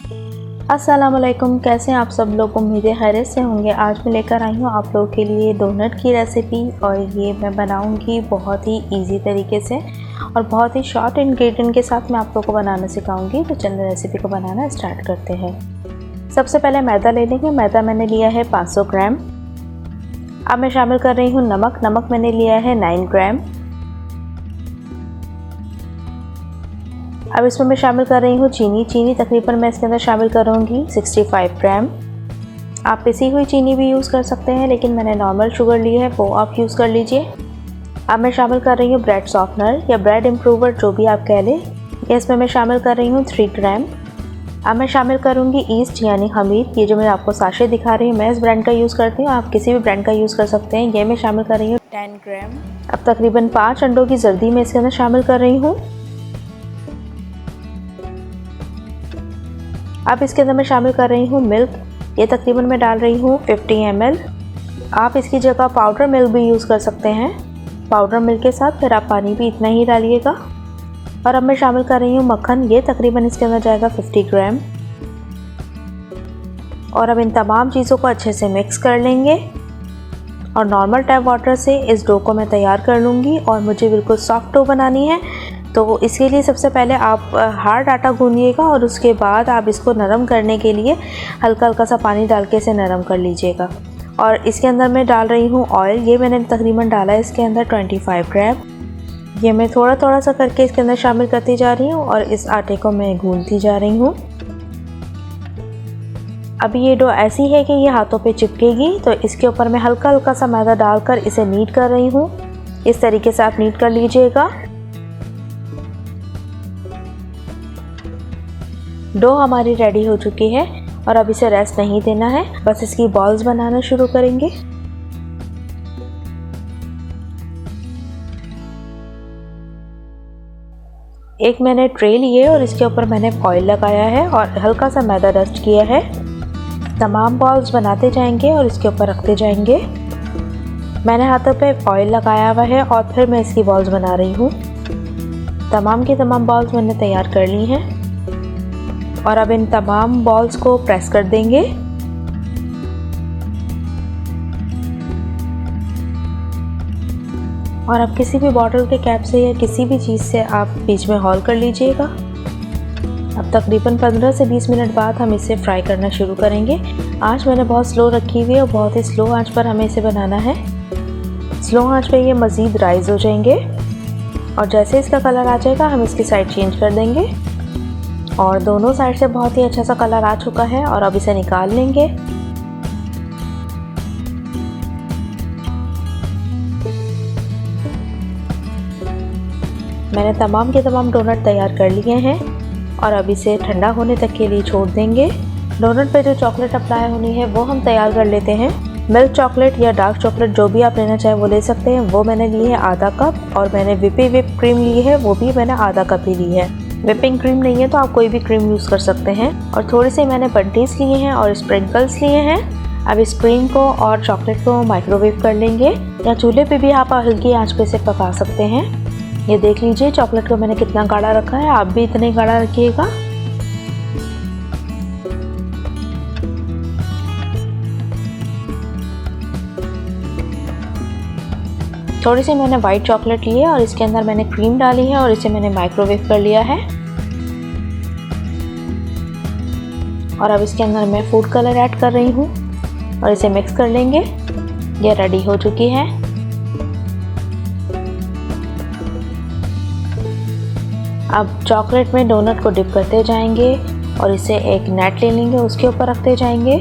अस्सलाम वालेकुम, कैसे हैं आप सब लोग। उम्मीद है खैरियत से होंगे। आज मैं लेकर आई हूँ आप लोगों के लिए डोनट की रेसिपी और ये मैं बनाऊँगी बहुत ही इजी तरीके से और बहुत ही शॉर्ट इंग्रेडिएंट के साथ मैं आप लोगों को बनाना सिखाऊंगी। तो चलिए रेसिपी को बनाना स्टार्ट करते हैं। सबसे पहले मैदा ले लेंगे। मैदा मैंने लिया है 500 ग्राम। अब मैं शामिल कर रही हूँ नमक। नमक मैंने लिया है 9 ग्राम। अब इसमें मैं शामिल कर रही हूँ चीनी। चीनी तकरीबन मैं इसके अंदर शामिल करूँगी 65 ग्राम। आप पिसी हुई चीनी भी यूज़ कर सकते हैं, लेकिन मैंने नॉर्मल शुगर ली है, वो आप यूज़ कर लीजिए। अब मैं शामिल कर रही हूँ ब्रेड सॉफ्टनर या ब्रेड इम्प्रूवर, जो भी आप कह लें। इसमें मैं शामिल कर रही हूँ 3 ग्राम। अब मैं शामिल करूँगी ईस्ट यानी खमीर। ये जो मैं आपको साशे दिखा रही हूँ, मैं इस ब्रांड का यूज़ करती हूँ, आप किसी भी ब्रांड का यूज़ कर सकते हैं। ये मैं शामिल कर रही हूँ 10 ग्राम। अब तकरीबन 5 अंडों की जर्दी मैं इसके अंदर शामिल कर रही हूँ। अब इसके अंदर मैं शामिल कर रही हूँ मिल्क। ये तकरीबन मैं डाल रही हूँ 50 ml। आप इसकी जगह पाउडर मिल्क भी यूज़ कर सकते हैं। पाउडर मिल्क के साथ फिर आप पानी भी इतना ही डालिएगा। और अब मैं शामिल कर रही हूँ मक्खन। ये तकरीबन इसके अंदर जाएगा 50 ग्राम। और अब इन तमाम चीज़ों को अच्छे से मिक्स कर लेंगे और नॉर्मल टैप वाटर से इस डो को मैं तैयार कर लूँगी। और मुझे बिल्कुल सॉफ्ट डो बनानी है, तो इसके लिए सबसे पहले आप हार्ड आटा गूंदिएगा और उसके बाद आप इसको नरम करने के लिए हल्का हल्का सा पानी डाल के इसे नरम कर लीजिएगा। और इसके अंदर मैं डाल रही हूँ ऑयल। ये मैंने तकरीबन डाला है इसके अंदर 25 ग्राम। ये मैं थोड़ा थोड़ा सा करके इसके अंदर शामिल करती जा रही हूँ और इस आटे को मैं गूंदती जा रही हूँ। अभी ये डो ऐसी है कि ये हाथों पे चिपकेगी, तो इसके ऊपर मैं हल्का हल्का सा मैदा डालकर इसे नीट कर रही हूँ। इस तरीके से आप नीट कर लीजिएगा। डो हमारी रेडी हो चुकी है और अब इसे रेस्ट नहीं देना है, बस इसकी बॉल्स बनाना शुरू करेंगे। एक मैंने ट्रे ली है और इसके ऊपर मैंने ऑयल लगाया है और हल्का सा मैदा डस्ट किया है। तमाम बॉल्स बनाते जाएंगे और इसके ऊपर रखते जाएंगे। मैंने हाथों पे ऑयल लगाया हुआ है और फिर मैं इसकी बॉल्स बना रही हूँ। तमाम की तमाम बॉल्स मैंने तैयार कर ली हैं और अब इन तमाम बॉल्स को प्रेस कर देंगे। और अब किसी भी बॉटल के कैप से या किसी भी चीज़ से आप बीच में होल कर लीजिएगा। अब तकरीबन 15 से 20 मिनट बाद हम इसे फ्राई करना शुरू करेंगे। आंच मैंने बहुत स्लो रखी हुई है और बहुत ही स्लो आंच पर हमें इसे बनाना है। स्लो आंच पे ये मज़ीद राइज हो जाएंगे और जैसे इसका कलर आ जाएगा हम इसकी साइड चेंज कर देंगे। और दोनों साइड से बहुत ही अच्छा सा कलर आ चुका है और अब इसे निकाल लेंगे। मैंने तमाम के तमाम डोनट तैयार कर लिए हैं और अब इसे ठंडा होने तक के लिए छोड़ देंगे। डोनट पे जो चॉकलेट अप्लाई होनी है वो हम तैयार कर लेते हैं। मिल्क चॉकलेट या डार्क चॉकलेट जो भी आप लेना चाहें वो ले सकते हैं। वो मैंने ली है आधा कप और मैंने विप क्रीम ली है, वो भी मैंने आधा कप ही ली है। विपिंग क्रीम नहीं है तो आप कोई भी क्रीम यूज़ कर सकते हैं। और थोड़ी सी मैंने बंटीज लिए हैं और स्प्रिंकल्स लिए हैं। अब इस क्रीम को और चॉकलेट को माइक्रोवेव कर लेंगे या चूल्हे पे भी आप हल्की आंच पे से पका सकते हैं। ये देख लीजिए चॉकलेट को मैंने कितना गाढ़ा रखा है, आप भी इतने गाढ़ा रखिएगा। थोड़ी सी मैंने वाइट चॉकलेट ली है और इसके अंदर मैंने क्रीम डाली है और इसे मैंने माइक्रोवेव कर लिया है। और अब इसके अंदर मैं फूड कलर ऐड कर रही हूँ और इसे मिक्स कर लेंगे। ये रेडी हो चुकी है। अब चॉकलेट में डोनट को डिप करते जाएंगे और इसे एक नेट ले लेंगे, उसके ऊपर रखते जाएंगे।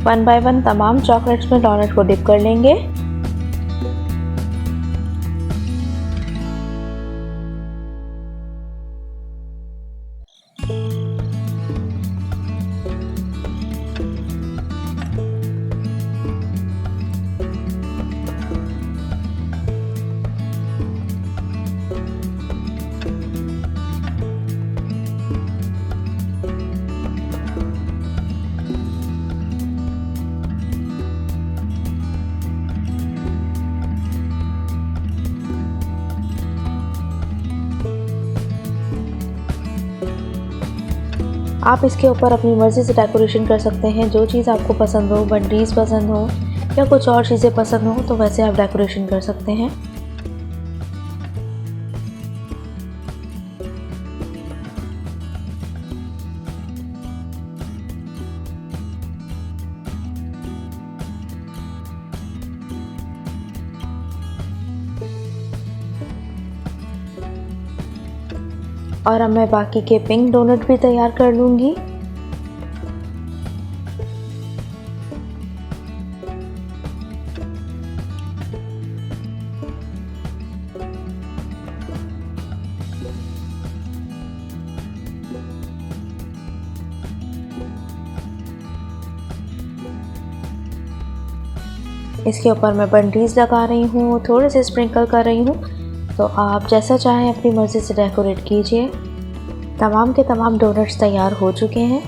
वन बाय वन तमाम चॉकलेट्स में डोनट को डिप कर लेंगे। आप इसके ऊपर अपनी मर्ज़ी से डेकोरेशन कर सकते हैं। जो चीज़ आपको पसंद हो, बंडीज़ पसंद हो या कुछ और चीज़ें पसंद हो तो वैसे आप डेकोरेशन कर सकते हैं। और अब मैं बाकी के पिंक डोनट भी तैयार कर लूँगी। इसके ऊपर मैं बंडीज़ लगा रही हूँ, थोड़े से स्प्रिंकल कर रही हूँ। तो आप जैसा चाहें अपनी मर्ज़ी से डेकोरेट कीजिए। तमाम के तमाम डोनट्स तैयार हो चुके हैं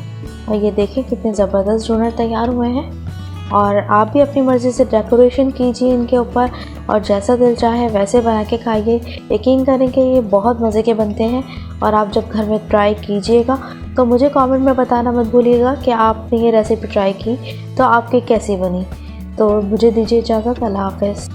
और ये देखें कितने ज़बरदस्त डोनट तैयार हुए हैं। और आप भी अपनी मर्ज़ी से डेकोरेशन कीजिए इनके ऊपर और जैसा दिल चाहे वैसे बना के खाइए। यकीन करें कि ये बहुत मज़े के बनते हैं और आप जब घर में ट्राई कीजिएगा तो मुझे कमेंट में बताना मत भूलिएगा कि आपने ये रेसिपी ट्राई की तो आपकी कैसी बनी। तो मुझे दीजिए इजाज़त। अल्लाह हाफ़िज़।